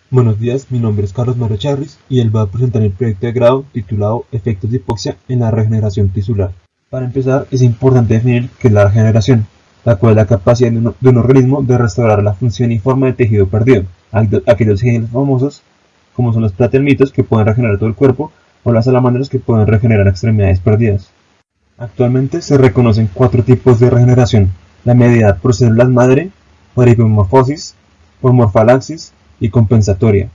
Buenos días, mi nombre es Carlos Mario Charris y él va a presentar el proyecto de grado titulado Efectos de hipoxia en la regeneración tisular. Para empezar, es importante definir qué es la regeneración, la cual es la capacidad de un organismo de restaurar la función y forma del tejido perdido. Aquellos genes famosos, como son los platelmitos, que pueden regenerar todo el cuerpo, o las salamandras, que pueden regenerar extremidades perdidas. Actualmente se reconocen 4 tipos de regeneración: la mediada por células madre, por hipomorfosis, por morfalaxis y compensatoria.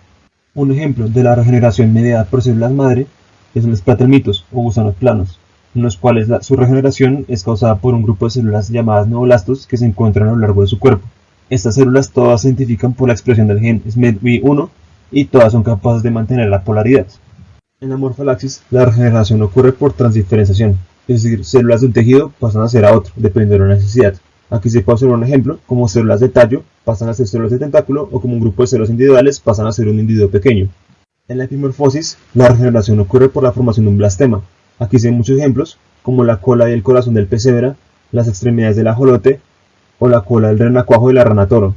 Un ejemplo de la regeneración mediada por células madre es los platelmitos o gusanos planos, en los cuales su regeneración es causada por un grupo de células llamadas neoblastos que se encuentran a lo largo de su cuerpo. Estas células todas se identifican por la expresión del gen SMED1 y todas son capaces de mantener la polaridad. En la morfalaxis, la regeneración ocurre por transdiferenciación, es decir, células de un tejido pasan a ser a otro, dependiendo de la necesidad. Aquí se puede observar un ejemplo, como células de tallo pasan a ser células de tentáculo o como un grupo de células individuales pasan a ser un individuo pequeño. En la epimorfosis, la regeneración ocurre por la formación de un blastema. Aquí se ven muchos ejemplos, como la cola y el corazón del pez cebra, las extremidades del ajolote o la cola del renacuajo y la rana toro.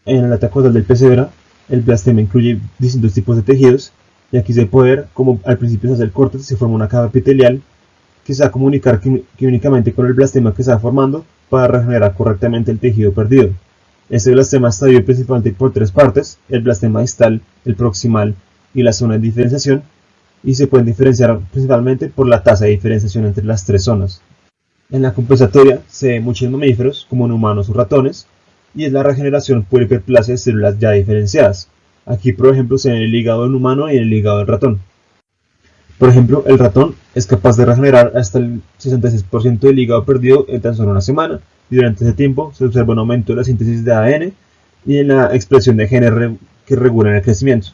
En el caudal del pez cebra, el blastema incluye distintos tipos de tejidos, y aquí se puede ver como al principio se hace el corte, se forma una capa epitelial que se va a comunicar químicamente con el blastema que se va formando para regenerar correctamente el tejido perdido. Este blastema está dividido principalmente por 3 partes: el blastema distal, el proximal y la zona de diferenciación, y se pueden diferenciar principalmente por la tasa de diferenciación entre las 3 zonas. En la compensatoria se ve muchos mamíferos, como en humanos o ratones, y es la regeneración por hiperplasia de células ya diferenciadas. Aquí, por ejemplo, se ve en el hígado del humano y en el hígado del ratón. Por ejemplo, el ratón es capaz de regenerar hasta el 66% del hígado perdido en tan solo una semana, y durante ese tiempo se observa un aumento de la síntesis de ADN y en la expresión de genes que regulan el crecimiento.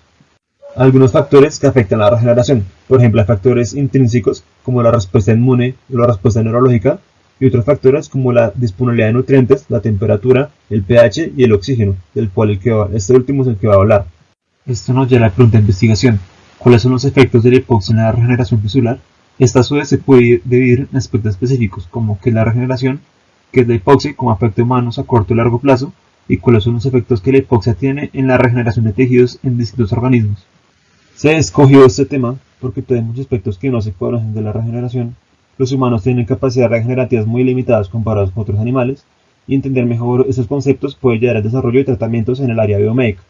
Algunos factores que afectan la regeneración: por ejemplo, hay factores intrínsecos como la respuesta inmune o la respuesta neurológica, y otros factores como la disponibilidad de nutrientes, la temperatura, el pH y el oxígeno, del cual este último es el que va a hablar. Esto nos lleva a la pregunta de investigación: ¿cuáles son los efectos de la hipoxia en la regeneración tisular? Esta a su vez se puede dividir en aspectos específicos, como qué es la regeneración, qué es la hipoxia como afecta a humanos a corto y largo plazo, y cuáles son los efectos que la hipoxia tiene en la regeneración de tejidos en distintos organismos. Se escogió este tema porque tenemos muchos aspectos que no se conocen de la regeneración. Los humanos tienen capacidades regenerativas muy limitadas comparadas con otros animales, y entender mejor estos conceptos puede llevar al desarrollo de tratamientos en el área biomédica.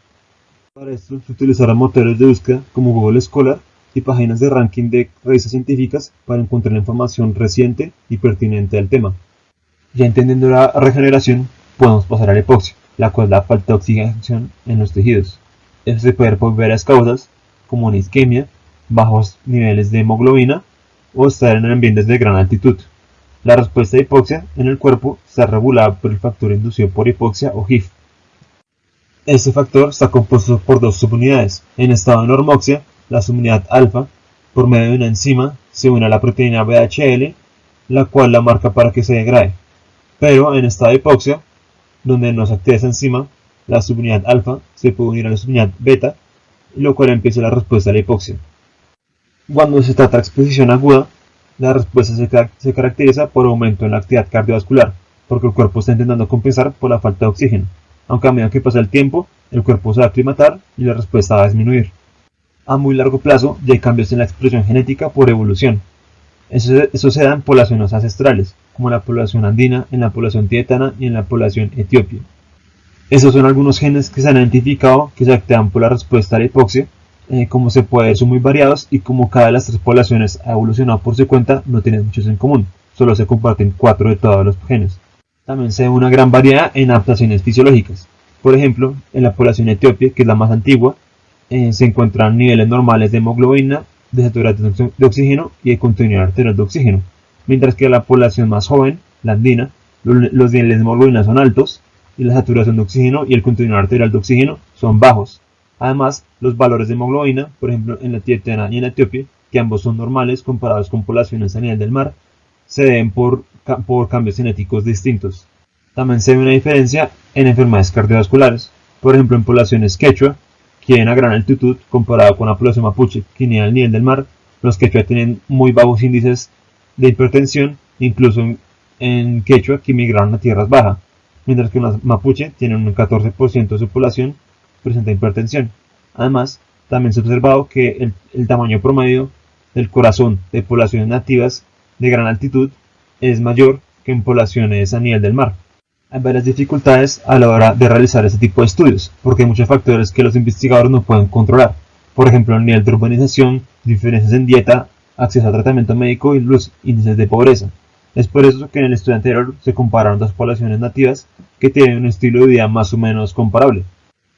Para esto se utilizarán motores de búsqueda como Google Scholar y páginas de ranking de revistas científicas para encontrar información reciente y pertinente al tema. Ya entendiendo la regeneración, podemos pasar a la hipoxia, la cual es la falta de oxigenación en los tejidos. Esto se puede ver por varias causas, como una isquemia, bajos niveles de hemoglobina o estar en ambientes de gran altitud. La respuesta de hipoxia en el cuerpo está regulada por el factor inducido por hipoxia o HIF. Este factor está compuesto por 2 subunidades. En estado de normoxia, la subunidad alfa, por medio de una enzima, se une a la proteína VHL, la cual la marca para que se degrade. Pero en estado de hipoxia, donde no se activa esa enzima, la subunidad alfa se puede unir a la subunidad beta, lo cual empieza la respuesta a la hipoxia. Cuando se trata de exposición aguda, la respuesta se caracteriza por aumento en la actividad cardiovascular, porque el cuerpo está intentando compensar por la falta de oxígeno, aunque a medida que pasa el tiempo, el cuerpo se va a aclimatar y la respuesta va a disminuir. A muy largo plazo, ya hay cambios en la expresión genética por evolución. Eso se da en poblaciones ancestrales, como en la población andina, en la población tibetana y en la población etíope. Esos son algunos genes que se han identificado que se activan por la respuesta a la hipoxia. Como se puede ver, son muy variados, y como cada de las 3 poblaciones ha evolucionado por su cuenta, no tienen muchos en común, solo se comparten 4 de todos los genes. También se ve una gran variedad en adaptaciones fisiológicas. Por ejemplo, en la población etíope, que es la más antigua, se encuentran niveles normales de hemoglobina, de saturación de oxígeno y de contenido arterial de oxígeno, mientras que en la población más joven, la andina, los niveles de hemoglobina son altos y la saturación de oxígeno y el contenido arterial de oxígeno son bajos. Además, los valores de hemoglobina, por ejemplo en la tibetana y en la etíope, que ambos son normales comparados con poblaciones a nivel del mar, se deben por cambios genéticos distintos. También se ve una diferencia en enfermedades cardiovasculares. Por ejemplo, en poblaciones quechua, que viven a gran altitud comparado con la población mapuche, que vive al nivel del mar, los quechua tienen muy bajos índices de hipertensión, incluso en quechua que migraron a tierras bajas, mientras que los mapuche tienen un 14% de su población presenta hipertensión. Además, también se ha observado que el tamaño promedio del corazón de poblaciones nativas de gran altitud es mayor que en poblaciones a nivel del mar. Hay varias dificultades a la hora de realizar este tipo de estudios, porque hay muchos factores que los investigadores no pueden controlar. Por ejemplo, el nivel de urbanización, diferencias en dieta, acceso a tratamiento médico y los índices de pobreza. Es por eso que en el estudio anterior se compararon dos poblaciones nativas que tienen un estilo de vida más o menos comparable.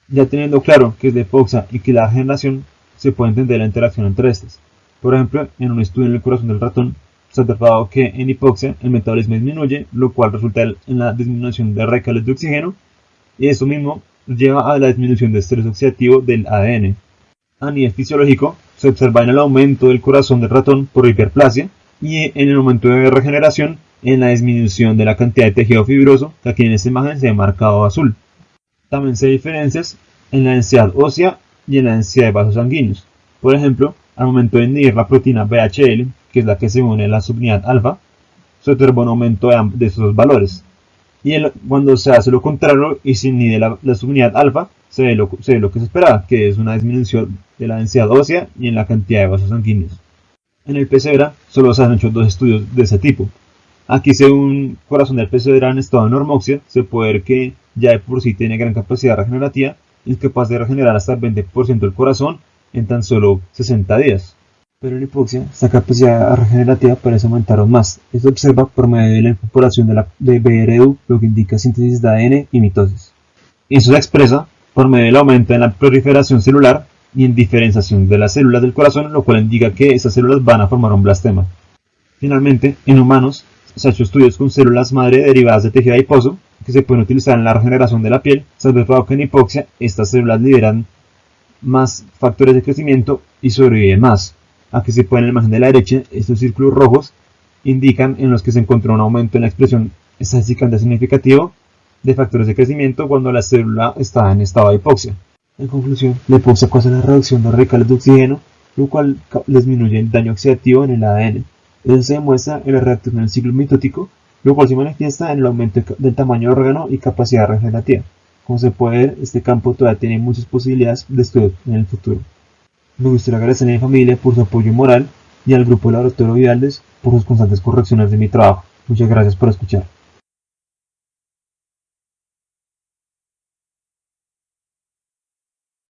Ya teniendo claro que es la hipoxia y que la regeneración, se puede entender la interacción entre estas. Por ejemplo, en un estudio en el corazón del ratón, se ha observado que en hipoxia el metabolismo disminuye, lo cual resulta en la disminución de recales de oxígeno, y eso mismo lleva a la disminución de estrés oxidativo del ADN. A nivel fisiológico, se observa en el aumento del corazón del ratón por hiperplasia y en el aumento de regeneración en la disminución de la cantidad de tejido fibroso, que aquí en esta imagen se ve marcado azul. También se ve diferencias en la densidad ósea y en la densidad de vasos sanguíneos. Por ejemplo, al momento de inhibir la proteína VHL, que es la que se une a la subunidad alfa, se observa un aumento de estos valores. Y cuando se hace lo contrario y se inhibe la subunidad alfa, se ve lo que se esperaba, que es una disminución de la densidad ósea y en la cantidad de vasos sanguíneos. En el pesebra solo se han hecho dos estudios de ese tipo. Aquí, según un corazón del pesebra en estado de normoxia, se puede ver que ya de por sí tiene gran capacidad regenerativa y es capaz de regenerar hasta el 20% del corazón en tan solo 60 días. Pero en hipoxia, esta capacidad regenerativa parece aumentar aún más. Esto se observa por medio de la incorporación de BRDU, lo que indica síntesis de ADN y mitosis. Eso se expresa por medio del aumento en la proliferación celular y en diferenciación de las células del corazón, lo cual indica que esas células van a formar un blastema. Finalmente, en humanos, se han hecho estudios con células madre derivadas de tejido adiposo que se pueden utilizar en la regeneración de la piel. Se ha observado que en hipoxia estas células liberan más factores de crecimiento y sobreviven más. Aquí se puede en la imagen de la derecha, estos círculos rojos indican en los que se encontró un aumento en la expresión estadísticamente significativo de factores de crecimiento cuando la célula está en estado de hipoxia. En conclusión, la hipoxia causa la reducción de radicales de oxígeno, lo cual disminuye el daño oxidativo en el ADN. Eso se demuestra en la reacción del ciclo mitótico, lo cual se manifiesta en el aumento del tamaño de órgano y capacidad regenerativa. Como se puede ver, este campo todavía tiene muchas posibilidades de estudio en el futuro. Me gustaría agradecer a mi familia por su apoyo moral y al grupo Laboratorio Vivaldes por sus constantes correcciones de mi trabajo. Muchas gracias por escuchar.